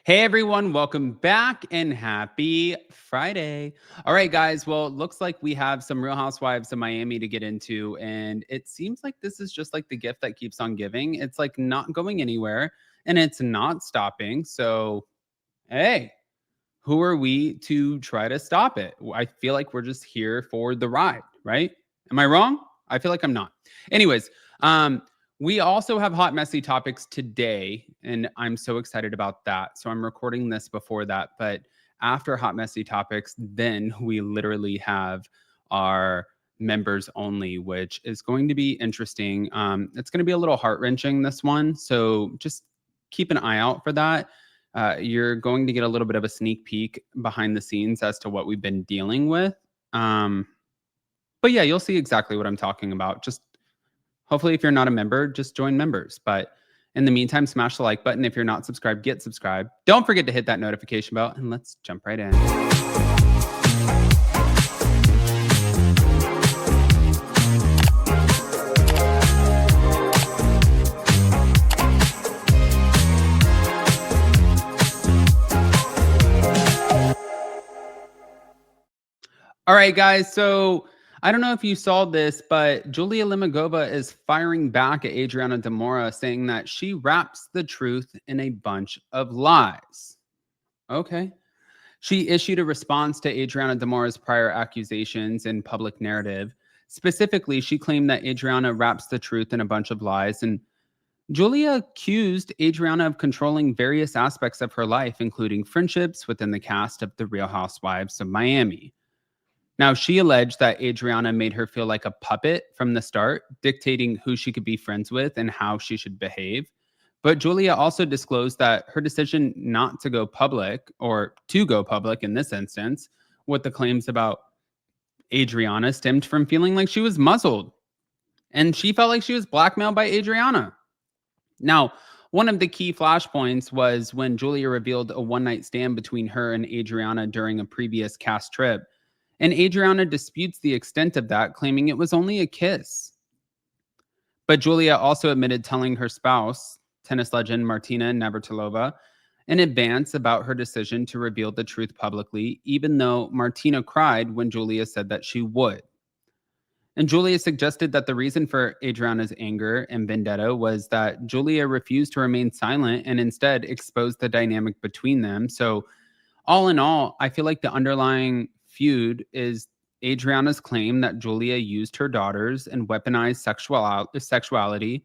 Hey everyone, welcome back and happy Friday. All right, guys. Well, it looks like we have some Real Housewives of Miami to get into, and it seems like this is just like the gift that keeps on giving. It's like not going anywhere and it's not stopping. So, hey, who are we to try to stop it? I feel like we're just here for the ride, right? Am I wrong? I feel like I'm not. Anyways, we also have hot messy topics today, and I'm so excited about that. So I'm recording this before that, but after hot messy topics, then we literally have our members only, which is going to be interesting. It's going to be a little heart wrenching, this one. So just keep an eye out for that. You're going to get a little bit of a sneak peek behind the scenes as to what we've been dealing with. But yeah, you'll see exactly what I'm talking about. Just hopefully, if you're not a member, just join members. But in the meantime, smash the like button. If you're not subscribed, get subscribed. Don't forget to hit that notification bell, and let's jump right in. All right, guys. So I don't know if you saw this, but Julia Lemigova is firing back at Adriana de Moura, saying that she wraps the truth in a bunch of lies. Okay. She issued a response to Adriana de Moura's prior accusations and public narrative. Specifically, she claimed that Adriana wraps the truth in a bunch of lies, and Julia accused Adriana of controlling various aspects of her life, including friendships within the cast of The Real Housewives of Miami. Now, she alleged that Adriana made her feel like a puppet from the start, dictating who she could be friends with and how she should behave. But Julia also disclosed that her decision not to go public, or to go public in this instance, with the claims about Adriana stemmed from feeling like she was muzzled. And she felt like she was blackmailed by Adriana. Now, one of the key flashpoints was when Julia revealed a one-night stand between her and Adriana during a previous cast trip. And Adriana disputes the extent of that, claiming it was only a kiss. But Julia also admitted telling her spouse, tennis legend Martina Navratilova, in advance about her decision to reveal the truth publicly, even though Martina cried when Julia said that she would. And Julia suggested that the reason for Adriana's anger and vendetta was that Julia refused to remain silent and instead exposed the dynamic between them. So, all in all, I feel like the underlying feud is Adriana's claim that Julia used her daughters and weaponized sexuality,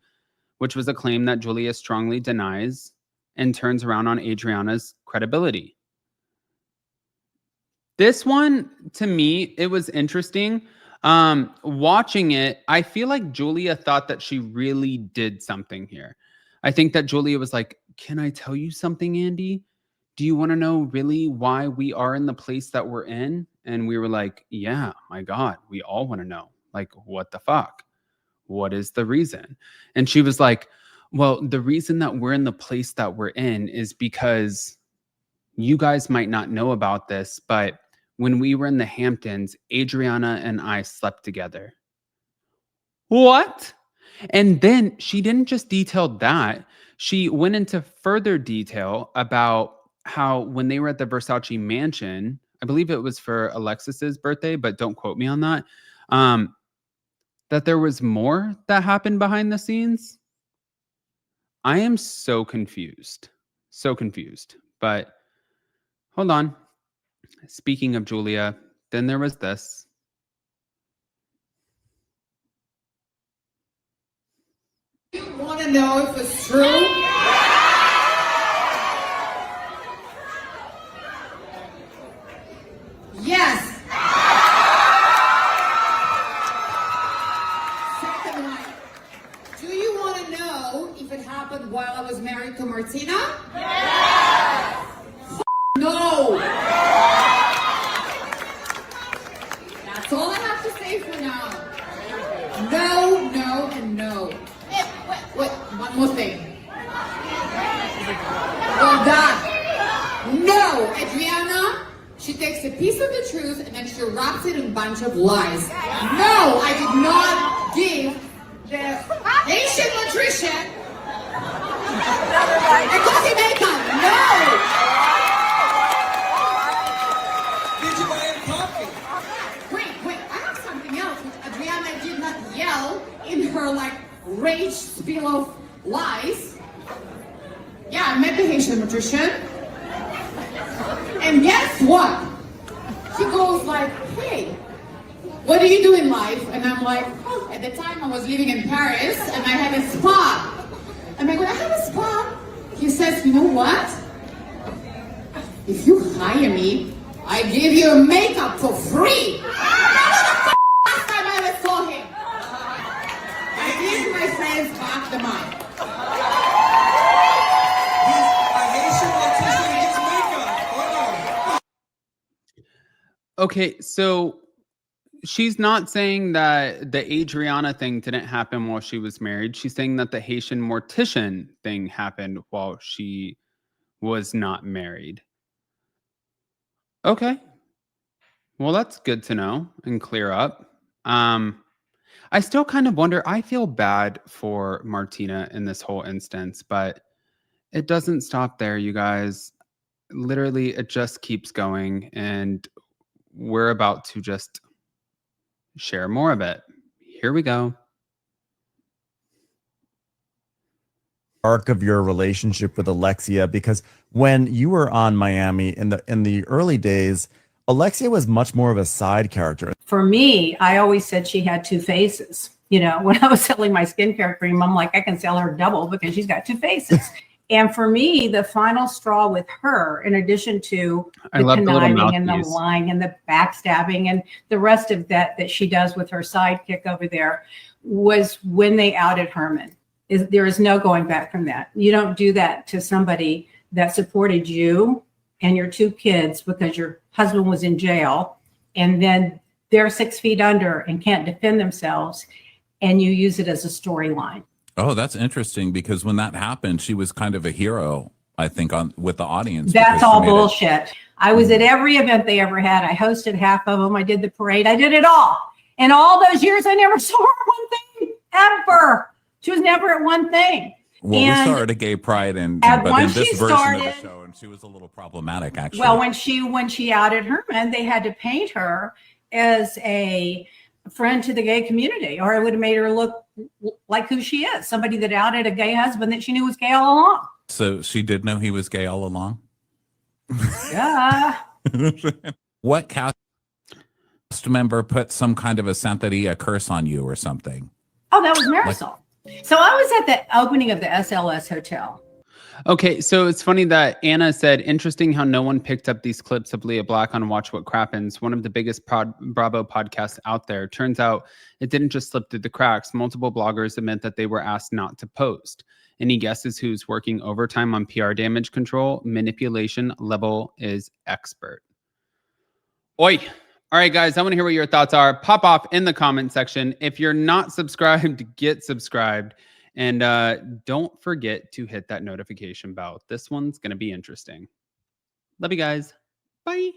which was a claim that Julia strongly denies and turns around on Adriana's credibility. This one, to me, it was interesting. Watching it, I feel like Julia thought that she really did something here. I think that Julia was like, "Can I tell you something, Andy? Do you want to know really why we are in the place that we're in?" And we were like, "Yeah, my God, we all want to know. Like, what the fuck? What is the reason?" And she was like, "Well, the reason that we're in the place that we're in is because you guys might not know about this, but when we were in the Hamptons, Adriana and I slept together." What? And then she didn't just detail that. She went into further detail about how when they were at the Versace mansion, I believe it was for Alexis's birthday, but don't quote me on that, that there was more that happened behind the scenes. I am so confused. So confused. But hold on. Speaking of Julia, then there was this. You want to know if it's true? Yes. Second one. Do you want to know if it happened while I was married to Martina? Yes. No. That's all I have to say for now. No, no, and no. Wait, one more thing. Well done. No, Adriana, she takes a piece of the truth and then she wraps it in a bunch of lies. No, I did not give the Asian nutrition a coffee maker. No. Haitian nutrition. And guess what? She goes like, hey, what do you do in life? And I'm like, oh, at the time I was living in Paris and I had a spa. And I go, I have a spa. He says, you know what? If you hire me, I give you makeup for free. That was the last time I ever saw him. I give my friends back the money. Okay, so she's not saying that the Adriana thing didn't happen while she was married. She's saying that the Haitian mortician thing happened while she was not married. Okay. Well, that's good to know and clear up. I still kind of wonder, I feel bad for Martina in this whole instance, but it doesn't stop there, you guys. Literally, it just keeps going, and we're about to just share more of it. Here we go. Arc of your relationship with Alexia, because when you were on Miami in the early days, Alexia was much more of a side character. For me, I always said she had two faces. You know, when I was selling my skincare cream, I'm like, I can sell her double because she's got two faces. And for me, the final straw with her, in addition to the conniving and the lying and the backstabbing and the rest of that she does with her sidekick over there, was when they outed Herman. There is no going back from that. You don't do that to somebody that supported you and your two kids because your husband was in jail, and then they're 6 feet under and can't defend themselves, and you use it as a storyline. Oh, that's interesting, because when that happened, she was kind of a hero, I think, with the audience. That's all bullshit. I was at every event they ever had. I hosted half of them. I did the parade. I did it all. And all those years, I never saw her one thing, ever. She was never at one thing. Well, we saw her at a gay pride, but in this version of the show, and she was a little problematic, actually. Well, when she outed Herman, they had to paint her as a friend to the gay community, or it would have made her look like who she is, somebody that outed a gay husband that she knew was gay all along. So she did know he was gay all along? Yeah. What cast member put some kind of a Santeria curse on you or something? Oh, that was Marisol. So I was at the opening of the SLS Hotel. Okay, so it's funny that Anna said, interesting how no one picked up these clips of Lea Black on Watch What Crappens, one of the biggest Bravo podcasts out there. Turns out it didn't just slip through the cracks. Multiple bloggers admit that they were asked not to post. Any guesses who's working overtime on PR damage control? Manipulation level is expert. Oi. All right, guys, I want to hear what your thoughts are. Pop off in the comment section. If you're not subscribed, get subscribed. And don't forget to hit that notification bell. This one's going to be interesting. Love you guys. Bye.